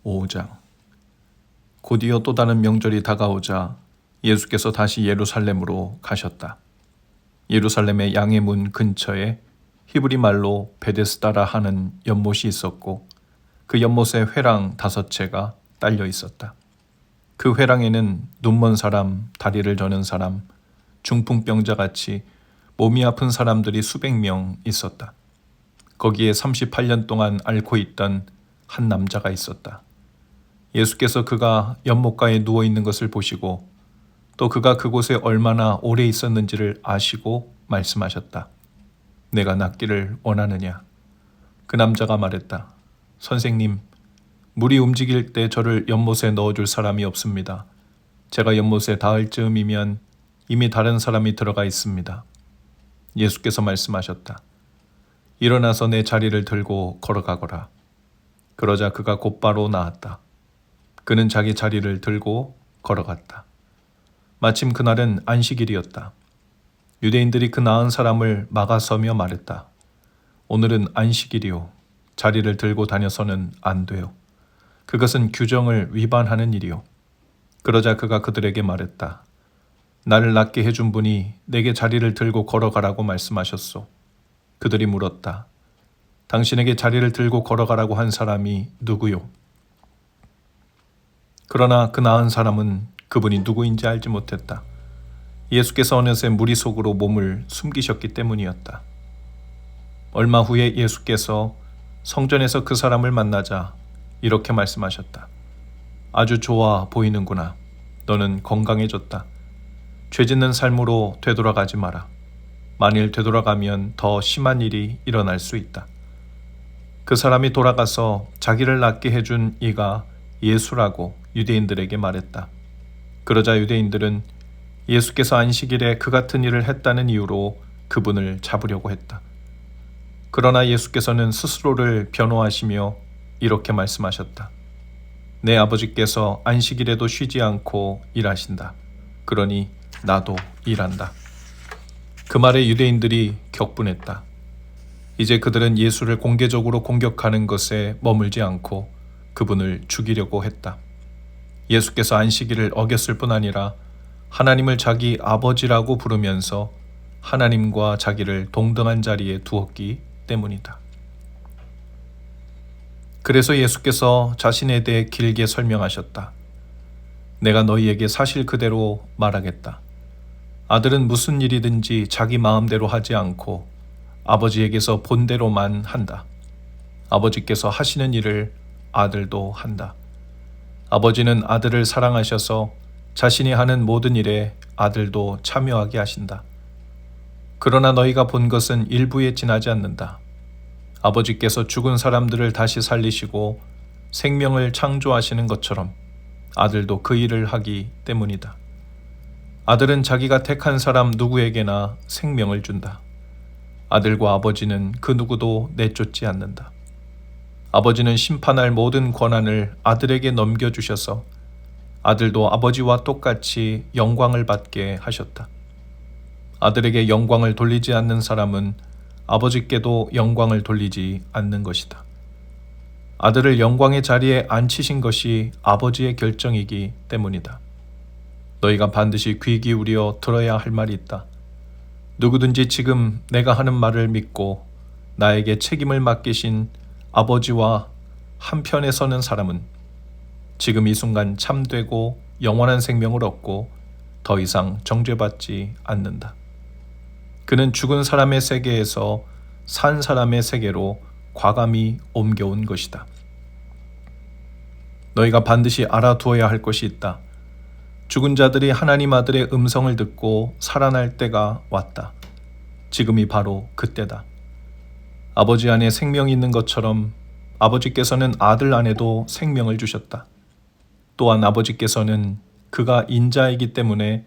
5장. 곧이어 또 다른 명절이 다가오자 예수께서 다시 예루살렘으로 가셨다. 예루살렘의 양의 문 근처에 히브리 말로 베데스다라 하는 연못이 있었고 그 연못에 회랑 5채가 딸려 있었다. 그 회랑에는 눈먼 사람, 다리를 저는 사람, 중풍병자같이 몸이 아픈 사람들이 수백 명 있었다. 거기에 38년 동안 앓고 있던 한 남자가 있었다. 예수께서 그가 연못가에 누워 있는 것을 보시고 또 그가 그곳에 얼마나 오래 있었는지를 아시고 말씀하셨다. 내가 낫기를 원하느냐? 그 남자가 말했다. 선생님, 물이 움직일 때 저를 연못에 넣어줄 사람이 없습니다. 제가 연못에 닿을 즈음이면 이미 다른 사람이 들어가 있습니다. 예수께서 말씀하셨다. 일어나서 내 자리를 들고 걸어가거라. 그러자 그가 곧바로 나았다. 그는 자기 자리를 들고 걸어갔다. 마침 그날은 안식일이었다. 유대인들이 그 나은 사람을 막아서며 말했다. 오늘은 안식일이요. 자리를 들고 다녀서는 안 돼요. 그것은 규정을 위반하는 일이요. 그러자 그가 그들에게 말했다. 나를 낫게 해준 분이 내게 자리를 들고 걸어가라고 말씀하셨소. 그들이 물었다. 당신에게 자리를 들고 걸어가라고 한 사람이 누구요? 그러나 그 나은 사람은 그분이 누구인지 알지 못했다. 예수께서 어느새 무리 속으로 몸을 숨기셨기 때문이었다. 얼마 후에 예수께서 성전에서 그 사람을 만나자 이렇게 말씀하셨다. 아주 좋아 보이는구나. 너는 건강해졌다. 죄 짓는 삶으로 되돌아가지 마라. 만일 되돌아가면 더 심한 일이 일어날 수 있다. 그 사람이 돌아가서 자기를 낫게 해준 이가 예수라고 유대인들에게 말했다. 그러자 유대인들은 예수께서 안식일에 그 같은 일을 했다는 이유로 그분을 잡으려고 했다. 그러나 예수께서는 스스로를 변호하시며 이렇게 말씀하셨다. 내 아버지께서 안식일에도 쉬지 않고 일하신다. 그러니 나도 일한다. 그 말에 유대인들이 격분했다. 이제 그들은 예수를 공개적으로 공격하는 것에 머물지 않고 그분을 죽이려고 했다. 예수께서 안식일을 어겼을 뿐 아니라 하나님을 자기 아버지라고 부르면서 하나님과 자기를 동등한 자리에 두었기 때문이다. 그래서 예수께서 자신에 대해 길게 설명하셨다. 내가 너희에게 사실 그대로 말하겠다. 아들은 무슨 일이든지 자기 마음대로 하지 않고 아버지에게서 본대로만 한다. 아버지께서 하시는 일을 아들도 한다. 아버지는 아들을 사랑하셔서 자신이 하는 모든 일에 아들도 참여하게 하신다. 그러나 너희가 본 것은 일부에 지나지 않는다. 아버지께서 죽은 사람들을 다시 살리시고 생명을 창조하시는 것처럼 아들도 그 일을 하기 때문이다. 아들은 자기가 택한 사람 누구에게나 생명을 준다. 아들과 아버지는 그 누구도 내쫓지 않는다. 아버지는 심판할 모든 권한을 아들에게 넘겨주셔서 아들도 아버지와 똑같이 영광을 받게 하셨다. 아들에게 영광을 돌리지 않는 사람은 아버지께도 영광을 돌리지 않는 것이다. 아들을 영광의 자리에 앉히신 것이 아버지의 결정이기 때문이다. 너희가 반드시 귀 기울여 들어야 할 말이 있다. 누구든지 지금 내가 하는 말을 믿고 나에게 책임을 맡기신 아버지와 한편에 서는 사람은 지금 이 순간 참되고 영원한 생명을 얻고 더 이상 정죄받지 않는다. 그는 죽은 사람의 세계에서 산 사람의 세계로 과감히 옮겨온 것이다. 너희가 반드시 알아두어야 할 것이 있다. 죽은 자들이 하나님 아들의 음성을 듣고 살아날 때가 왔다. 지금이 바로 그때다. 아버지 안에 생명이 있는 것처럼 아버지께서는 아들 안에도 생명을 주셨다. 또한 아버지께서는 그가 인자이기 때문에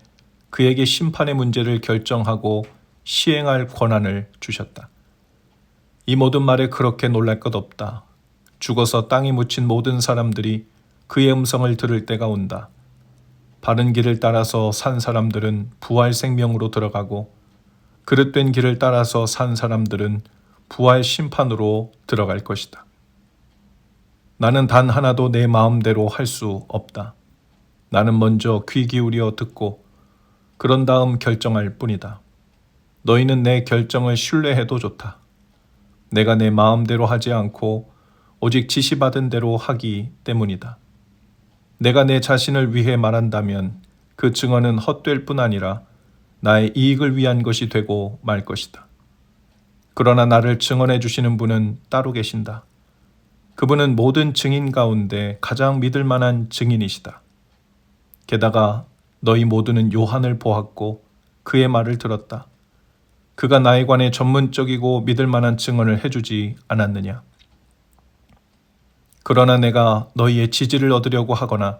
그에게 심판의 문제를 결정하고 시행할 권한을 주셨다. 이 모든 말에 그렇게 놀랄 것 없다. 죽어서 땅에 묻힌 모든 사람들이 그의 음성을 들을 때가 온다. 바른 길을 따라서 산 사람들은 부활 생명으로 들어가고 그릇된 길을 따라서 산 사람들은 부활 심판으로 들어갈 것이다. 나는 단 하나도 내 마음대로 할 수 없다. 나는 먼저 귀 기울여 듣고 그런 다음 결정할 뿐이다. 너희는 내 결정을 신뢰해도 좋다. 내가 내 마음대로 하지 않고 오직 지시받은 대로 하기 때문이다. 내가 내 자신을 위해 말한다면 그 증언은 헛될 뿐 아니라 나의 이익을 위한 것이 되고 말 것이다. 그러나 나를 증언해 주시는 분은 따로 계신다. 그분은 모든 증인 가운데 가장 믿을 만한 증인이시다. 게다가 너희 모두는 요한을 보았고 그의 말을 들었다. 그가 나에 관해 전문적이고 믿을 만한 증언을 해주지 않았느냐. 그러나 내가 너희의 지지를 얻으려고 하거나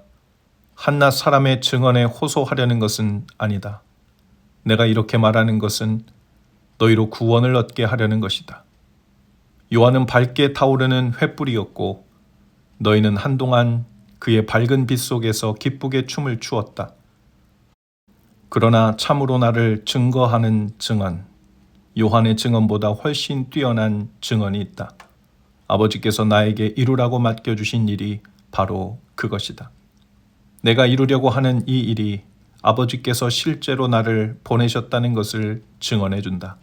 한낱 사람의 증언에 호소하려는 것은 아니다. 내가 이렇게 말하는 것은 너희로 구원을 얻게 하려는 것이다. 요한은 밝게 타오르는 횃불이었고 너희는 한동안 그의 밝은 빛 속에서 기쁘게 춤을 추었다. 그러나 참으로 나를 증거하는 증언, 요한의 증언보다 훨씬 뛰어난 증언이 있다. 아버지께서 나에게 이루라고 맡겨주신 일이 바로 그것이다. 내가 이루려고 하는 이 일이 아버지께서 실제로 나를 보내셨다는 것을 증언해 준다.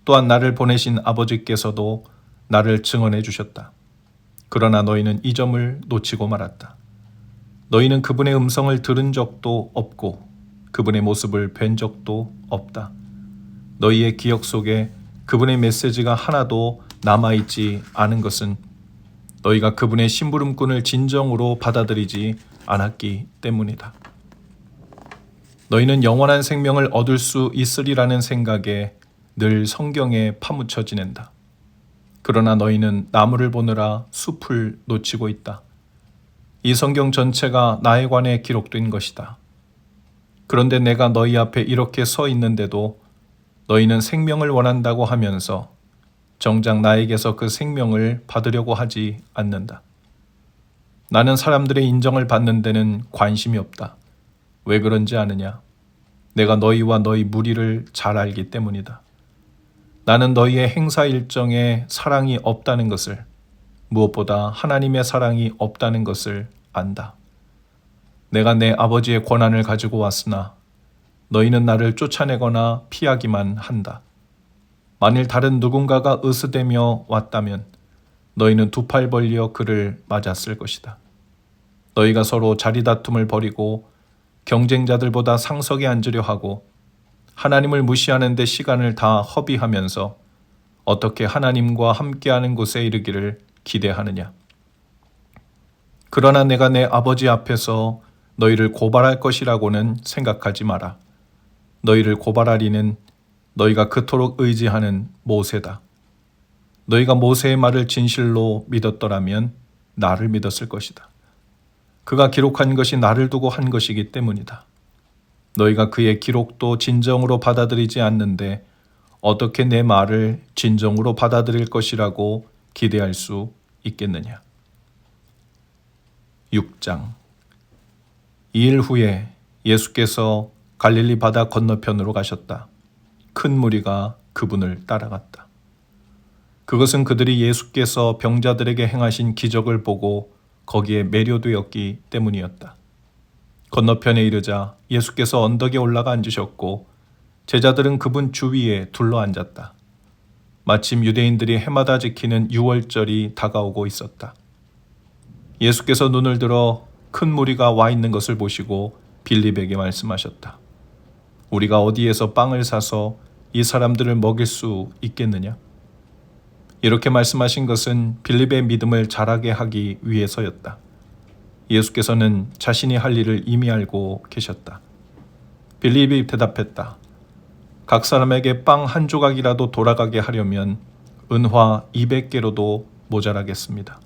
또한 나를 보내신 아버지께서도 나를 증언해 주셨다. 그러나 너희는 이 점을 놓치고 말았다. 너희는 그분의 음성을 들은 적도 없고 그분의 모습을 뵌 적도 없다. 너희의 기억 속에 그분의 메시지가 하나도 남아있지 않은 것은 너희가 그분의 심부름꾼을 진정으로 받아들이지 않았기 때문이다. 너희는 영원한 생명을 얻을 수 있으리라는 생각에 늘 성경에 파묻혀 지낸다. 그러나 너희는 나무를 보느라 숲을 놓치고 있다. 이 성경 전체가 나에 관해 기록된 것이다. 그런데 내가 너희 앞에 이렇게 서 있는데도 너희는 생명을 원한다고 하면서 정작 나에게서 그 생명을 받으려고 하지 않는다. 나는 사람들의 인정을 받는 데는 관심이 없다. 왜 그런지 아느냐? 내가 너희와 너희 무리를 잘 알기 때문이다. 나는 너희의 행사 일정에 사랑이 없다는 것을, 무엇보다 하나님의 사랑이 없다는 것을 안다. 내가 내 아버지의 권한을 가지고 왔으나 너희는 나를 쫓아내거나 피하기만 한다. 만일 다른 누군가가 으스대며 왔다면 너희는 두 팔 벌려 그를 맞았을 것이다. 너희가 서로 자리다툼을 벌이고 경쟁자들보다 상석에 앉으려 하고 하나님을 무시하는 데 시간을 다 허비하면서 어떻게 하나님과 함께하는 곳에 이르기를 기대하느냐. 그러나 내가 내 아버지 앞에서 너희를 고발할 것이라고는 생각하지 마라. 너희를 고발하리는 너희가 그토록 의지하는 모세다. 너희가 모세의 말을 진실로 믿었더라면 나를 믿었을 것이다. 그가 기록한 것이 나를 두고 한 것이기 때문이다. 너희가 그의 기록도 진정으로 받아들이지 않는데 어떻게 내 말을 진정으로 받아들일 것이라고 기대할 수 있겠느냐. 6장. 2일 후에 예수께서 갈릴리 바다 건너편으로 가셨다. 큰 무리가 그분을 따라갔다. 그것은 그들이 예수께서 병자들에게 행하신 기적을 보고 거기에 매료되었기 때문이었다. 건너편에 이르자 예수께서 언덕에 올라가 앉으셨고 제자들은 그분 주위에 둘러 앉았다. 마침 유대인들이 해마다 지키는 유월절이 다가오고 있었다. 예수께서 눈을 들어 큰 무리가 와 있는 것을 보시고 빌립에게 말씀하셨다. 우리가 어디에서 빵을 사서 이 사람들을 먹일 수 있겠느냐? 이렇게 말씀하신 것은 빌립의 믿음을 자라게 하기 위해서였다. 예수께서는 자신이 할 일을 이미 알고 계셨다. 빌립이 대답했다. 각 사람에게 빵 한 조각이라도 돌아가게 하려면 은화 200개로도 모자라겠습니다.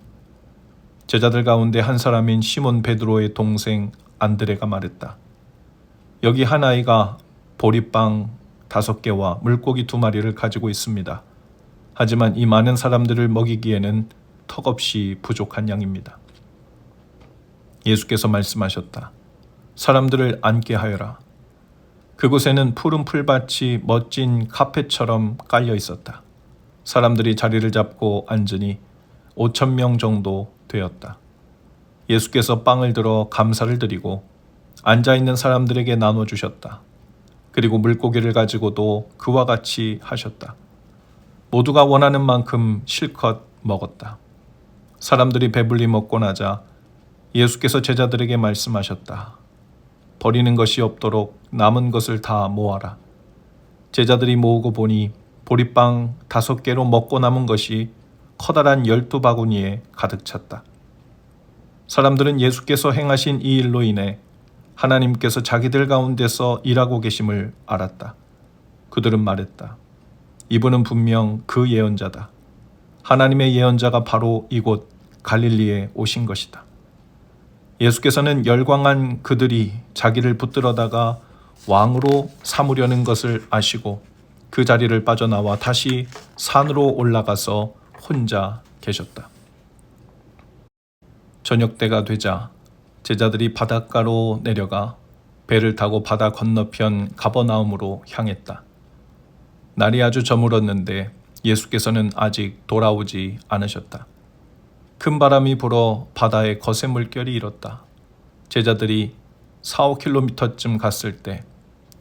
제자들 가운데 한 사람인 시몬 베드로의 동생 안드레가 말했다. 여기 한 아이가 보리빵 5개와 물고기 2마리를 가지고 있습니다. 하지만 이 많은 사람들을 먹이기에는 턱없이 부족한 양입니다. 예수께서 말씀하셨다. 사람들을 앉게 하여라. 그곳에는 푸른 풀밭이 멋진 카펫처럼 깔려 있었다. 사람들이 자리를 잡고 앉으니 5,000명 정도 되었다. 예수께서 빵을 들어 감사를 드리고 앉아있는 사람들에게 나눠주셨다. 그리고 물고기를 가지고도 그와 같이 하셨다. 모두가 원하는 만큼 실컷 먹었다. 사람들이 배불리 먹고 나자 예수께서 제자들에게 말씀하셨다. 버리는 것이 없도록 남은 것을 다 모아라. 제자들이 모으고 보니 보리빵 5개로 먹고 남은 것이 커다란 12바구니에 가득 찼다. 사람들은 예수께서 행하신 이 일로 인해 하나님께서 자기들 가운데서 일하고 계심을 알았다. 그들은 말했다. 이분은 분명 그 예언자다. 하나님의 예언자가 바로 이곳 갈릴리에 오신 것이다. 예수께서는 열광한 그들이 자기를 붙들어다가 왕으로 삼으려는 것을 아시고 그 자리를 빠져나와 다시 산으로 올라가서 혼자 계셨다. 저녁 때가 되자 제자들이 바닷가로 내려가 배를 타고 바다 건너편 가버나움으로 향했다. 날이 아주 저물었는데 예수께서는 아직 돌아오지 않으셨다. 큰 바람이 불어 바다에 거센 물결이 일었다. 제자들이 4-5km쯤 갔을 때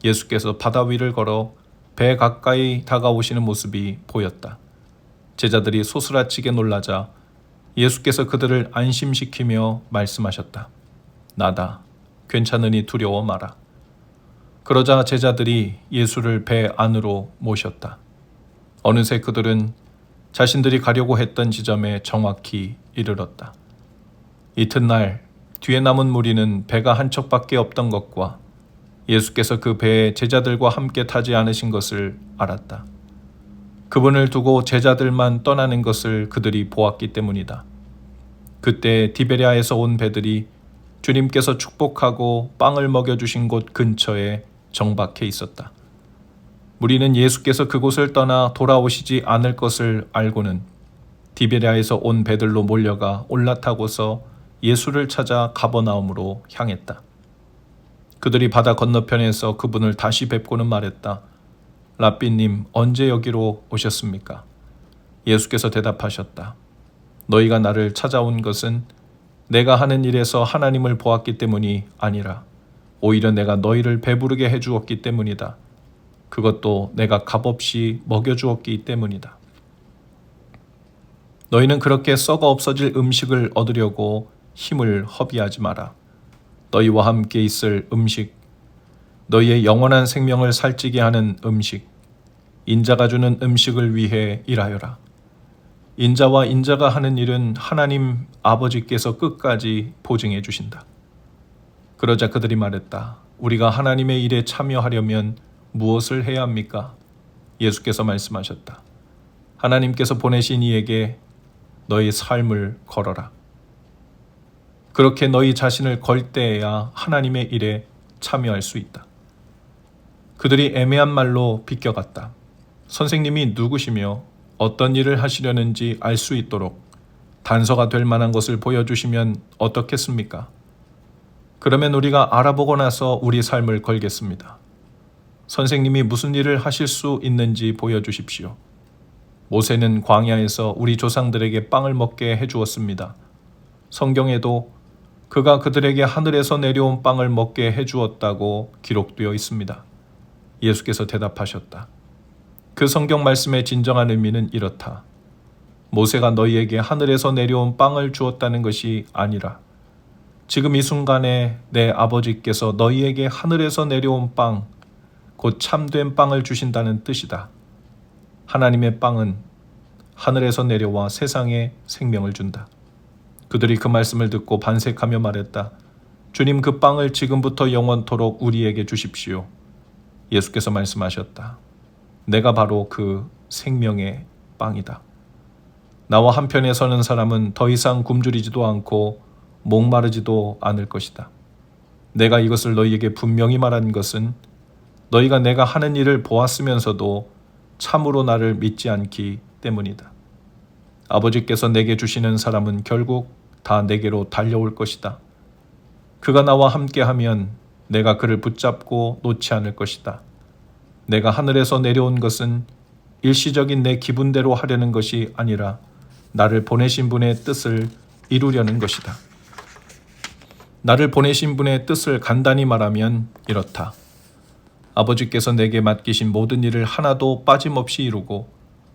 예수께서 바다 위를 걸어 배 가까이 다가오시는 모습이 보였다. 제자들이 소스라치게 놀라자 예수께서 그들을 안심시키며 말씀하셨다. 나다. 괜찮으니 두려워 마라. 그러자 제자들이 예수를 배 안으로 모셨다. 어느새 그들은 자신들이 가려고 했던 지점에 정확히 이르렀다. 이튿날 뒤에 남은 무리는 배가 한 척밖에 없던 것과 예수께서 그 배에 제자들과 함께 타지 않으신 것을 알았다. 그분을 두고 제자들만 떠나는 것을 그들이 보았기 때문이다. 그때 디베랴에서 온 배들이 주님께서 축복하고 빵을 먹여주신 곳 근처에 정박해 있었다. 무리는 예수께서 그곳을 떠나 돌아오시지 않을 것을 알고는 디베랴에서 온 배들로 몰려가 올라타고서 예수를 찾아 가버나움으로 향했다. 그들이 바다 건너편에서 그분을 다시 뵙고는 말했다. 랍비님, 언제 여기로 오셨습니까? 예수께서 대답하셨다. 너희가 나를 찾아온 것은 내가 하는 일에서 하나님을 보았기 때문이 아니라 오히려 내가 너희를 배부르게 해주었기 때문이다. 그것도 내가 값없이 먹여주었기 때문이다. 너희는 그렇게 썩어 없어질 음식을 얻으려고 힘을 허비하지 마라. 너희와 함께 있을 음식, 너희의 영원한 생명을 살찌게 하는 음식, 인자가 주는 음식을 위해 일하여라. 인자와 인자가 하는 일은 하나님 아버지께서 끝까지 보증해 주신다. 그러자 그들이 말했다. 우리가 하나님의 일에 참여하려면 무엇을 해야 합니까? 예수께서 말씀하셨다. 하나님께서 보내신 이에게 너희 삶을 걸어라. 그렇게 너희 자신을 걸 때에야 하나님의 일에 참여할 수 있다. 그들이 애매한 말로 비껴갔다. 선생님이 누구시며 어떤 일을 하시려는지 알 수 있도록 단서가 될 만한 것을 보여주시면 어떻겠습니까? 그러면 우리가 알아보고 나서 우리 삶을 걸겠습니다. 선생님이 무슨 일을 하실 수 있는지 보여주십시오. 모세는 광야에서 우리 조상들에게 빵을 먹게 해주었습니다. 성경에도 그가 그들에게 하늘에서 내려온 빵을 먹게 해주었다고 기록되어 있습니다. 예수께서 대답하셨다. 그 성경 말씀의 진정한 의미는 이렇다. 모세가 너희에게 하늘에서 내려온 빵을 주었다는 것이 아니라 지금 이 순간에 내 아버지께서 너희에게 하늘에서 내려온 빵, 곧 참된 빵을 주신다는 뜻이다. 하나님의 빵은 하늘에서 내려와 세상에 생명을 준다. 그들이 그 말씀을 듣고 반색하며 말했다. 주님, 그 빵을 지금부터 영원토록 우리에게 주십시오. 예수께서 말씀하셨다. 내가 바로 그 생명의 빵이다. 나와 한편에 서는 사람은 더 이상 굶주리지도 않고 목마르지도 않을 것이다. 내가 이것을 너희에게 분명히 말한 것은 너희가 내가 하는 일을 보았으면서도 참으로 나를 믿지 않기 때문이다. 아버지께서 내게 주시는 사람은 결국 다 내게로 달려올 것이다. 그가 나와 함께하면 내가 그를 붙잡고 놓지 않을 것이다. 내가 하늘에서 내려온 것은 일시적인 내 기분대로 하려는 것이 아니라 나를 보내신 분의 뜻을 이루려는 것이다. 나를 보내신 분의 뜻을 간단히 말하면 이렇다. 아버지께서 내게 맡기신 모든 일을 하나도 빠짐없이 이루고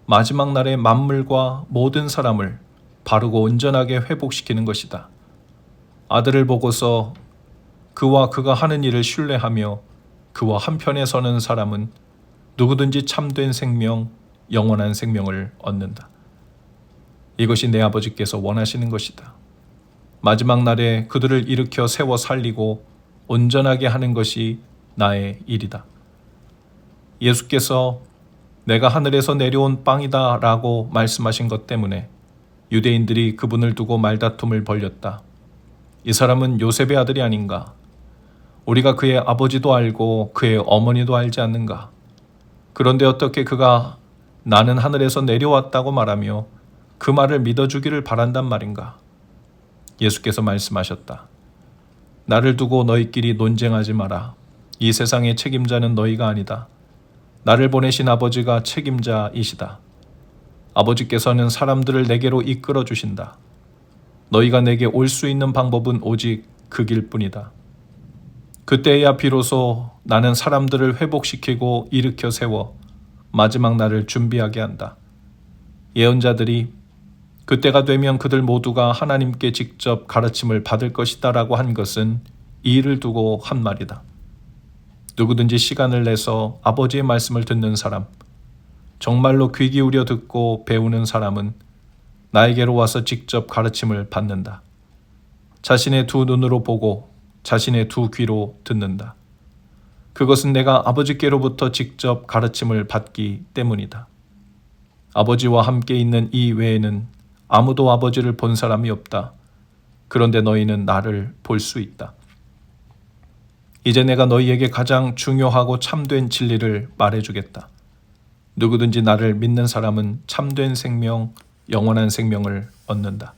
마지막 날에 만물과 모든 사람을 바르고 온전하게 회복시키는 것이다. 아들을 보고서 그와 그가 하는 일을 신뢰하며 그와 한편에 서는 사람은 누구든지 참된 생명, 영원한 생명을 얻는다. 이것이 내 아버지께서 원하시는 것이다. 마지막 날에 그들을 일으켜 세워 살리고 온전하게 하는 것이 나의 일이다. 예수께서 내가 하늘에서 내려온 빵이다 라고 말씀하신 것 때문에 유대인들이 그분을 두고 말다툼을 벌였다. 이 사람은 요셉의 아들이 아닌가? 우리가 그의 아버지도 알고 그의 어머니도 알지 않는가? 그런데 어떻게 그가 나는 하늘에서 내려왔다고 말하며 그 말을 믿어주기를 바란단 말인가? 예수께서 말씀하셨다. 나를 두고 너희끼리 논쟁하지 마라. 이 세상의 책임자는 너희가 아니다. 나를 보내신 아버지가 책임자이시다. 아버지께서는 사람들을 내게로 이끌어 주신다. 너희가 내게 올 수 있는 방법은 오직 그 길뿐이다. 그때야 비로소 나는 사람들을 회복시키고 일으켜 세워 마지막 날을 준비하게 한다. 예언자들이 그때가 되면 그들 모두가 하나님께 직접 가르침을 받을 것이다 라고 한 것은 이 일을 두고 한 말이다. 누구든지 시간을 내서 아버지의 말씀을 듣는 사람, 정말로 귀 기울여 듣고 배우는 사람은 나에게로 와서 직접 가르침을 받는다. 자신의 두 눈으로 보고 자신의 두 귀로 듣는다. 그것은 내가 아버지께로부터 직접 가르침을 받기 때문이다. 아버지와 함께 있는 이 외에는 아무도 아버지를 본 사람이 없다. 그런데 너희는 나를 볼 수 있다. 이제 내가 너희에게 가장 중요하고 참된 진리를 말해주겠다. 누구든지 나를 믿는 사람은 참된 생명, 영원한 생명을 얻는다.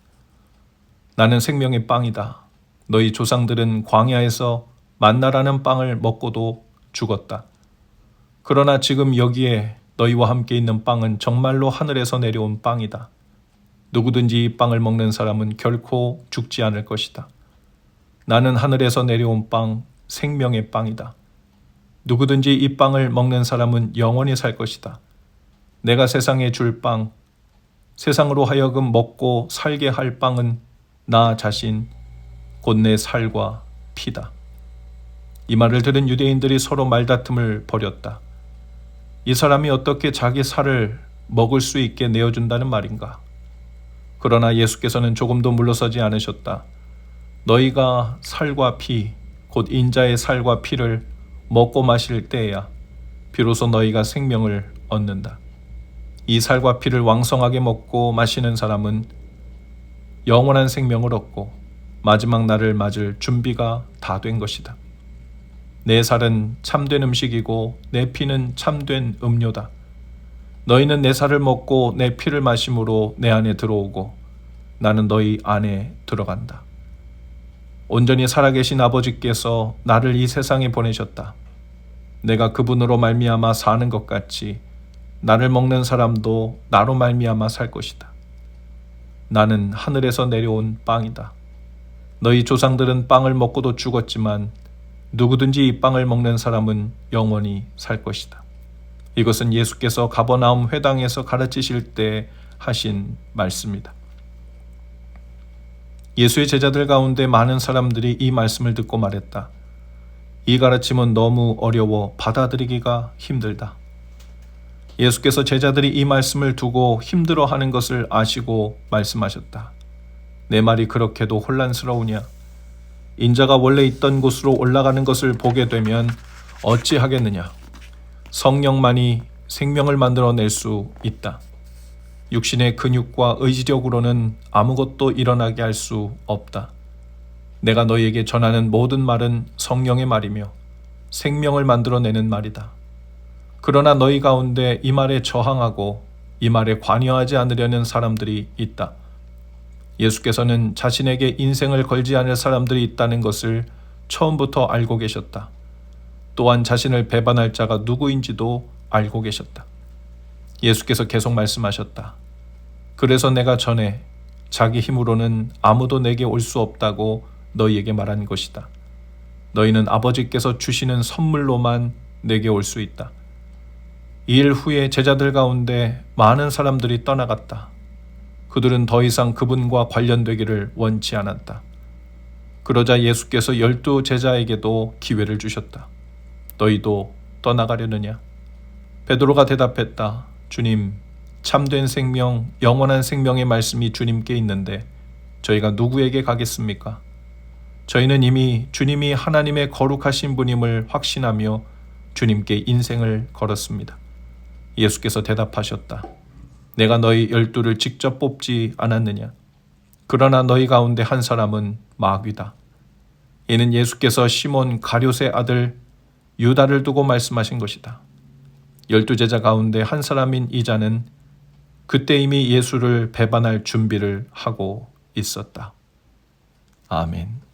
나는 생명의 빵이다. 너희 조상들은 광야에서 만나라는 빵을 먹고도 죽었다. 그러나 지금 여기에 너희와 함께 있는 빵은 정말로 하늘에서 내려온 빵이다. 누구든지 이 빵을 먹는 사람은 결코 죽지 않을 것이다. 나는 하늘에서 내려온 빵, 생명의 빵이다. 누구든지 이 빵을 먹는 사람은 영원히 살 것이다. 내가 세상에 줄 빵, 세상으로 하여금 먹고 살게 할 빵은 나 자신, 곧 내 살과 피다. 이 말을 들은 유대인들이 서로 말다툼을 벌였다. 이 사람이 어떻게 자기 살을 먹을 수 있게 내어준다는 말인가? 그러나 예수께서는 조금도 물러서지 않으셨다. 너희가 살과 피, 곧 인자의 살과 피를 먹고 마실 때에야 비로소 너희가 생명을 얻는다. 이 살과 피를 왕성하게 먹고 마시는 사람은 영원한 생명을 얻고 마지막 날을 맞을 준비가 다 된 것이다. 내 살은 참된 음식이고 내 피는 참된 음료다. 너희는 내 살을 먹고 내 피를 마심으로 내 안에 들어오고 나는 너희 안에 들어간다. 온전히 살아계신 아버지께서 나를 이 세상에 보내셨다. 내가 그분으로 말미암아 사는 것 같이 나를 먹는 사람도 나로 말미암아 살 것이다. 나는 하늘에서 내려온 빵이다. 너희 조상들은 빵을 먹고도 죽었지만 누구든지 이 빵을 먹는 사람은 영원히 살 것이다. 이것은 예수께서 가버나움 회당에서 가르치실 때 하신 말씀이다. 예수의 제자들 가운데 많은 사람들이 이 말씀을 듣고 말했다. 이 가르침은 너무 어려워 받아들이기가 힘들다. 예수께서 제자들이 이 말씀을 두고 힘들어하는 것을 아시고 말씀하셨다. 내 말이 그렇게도 혼란스러우냐? 인자가 원래 있던 곳으로 올라가는 것을 보게 되면 어찌하겠느냐? 성령만이 생명을 만들어낼 수 있다. 육신의 근육과 의지력으로는 아무것도 일어나게 할 수 없다. 내가 너희에게 전하는 모든 말은 성령의 말이며 생명을 만들어내는 말이다. 그러나 너희 가운데 이 말에 저항하고 이 말에 관여하지 않으려는 사람들이 있다. 예수께서는 자신에게 인생을 걸지 않을 사람들이 있다는 것을 처음부터 알고 계셨다. 또한 자신을 배반할 자가 누구인지도 알고 계셨다. 예수께서 계속 말씀하셨다. 그래서 내가 전에 자기 힘으로는 아무도 내게 올 수 없다고 너희에게 말한 것이다. 너희는 아버지께서 주시는 선물로만 내게 올 수 있다. 이 일 후에 제자들 가운데 많은 사람들이 떠나갔다. 그들은 더 이상 그분과 관련되기를 원치 않았다. 그러자 예수께서 12 제자에게도 기회를 주셨다. 너희도 떠나가려느냐? 베드로가 대답했다. 주님, 참된 생명, 영원한 생명의 말씀이 주님께 있는데 저희가 누구에게 가겠습니까? 저희는 이미 주님이 하나님의 거룩하신 분임을 확신하며 주님께 인생을 걸었습니다. 예수께서 대답하셨다. 내가 너희 12를 직접 뽑지 않았느냐? 그러나 너희 가운데 한 사람은 마귀다. 이는 예수께서 시몬 가룟의 아들 유다를 두고 말씀하신 것이다. 12 제자 가운데 한 사람인 이 자는 그때 이미 예수를 배반할 준비를 하고 있었다. 아멘.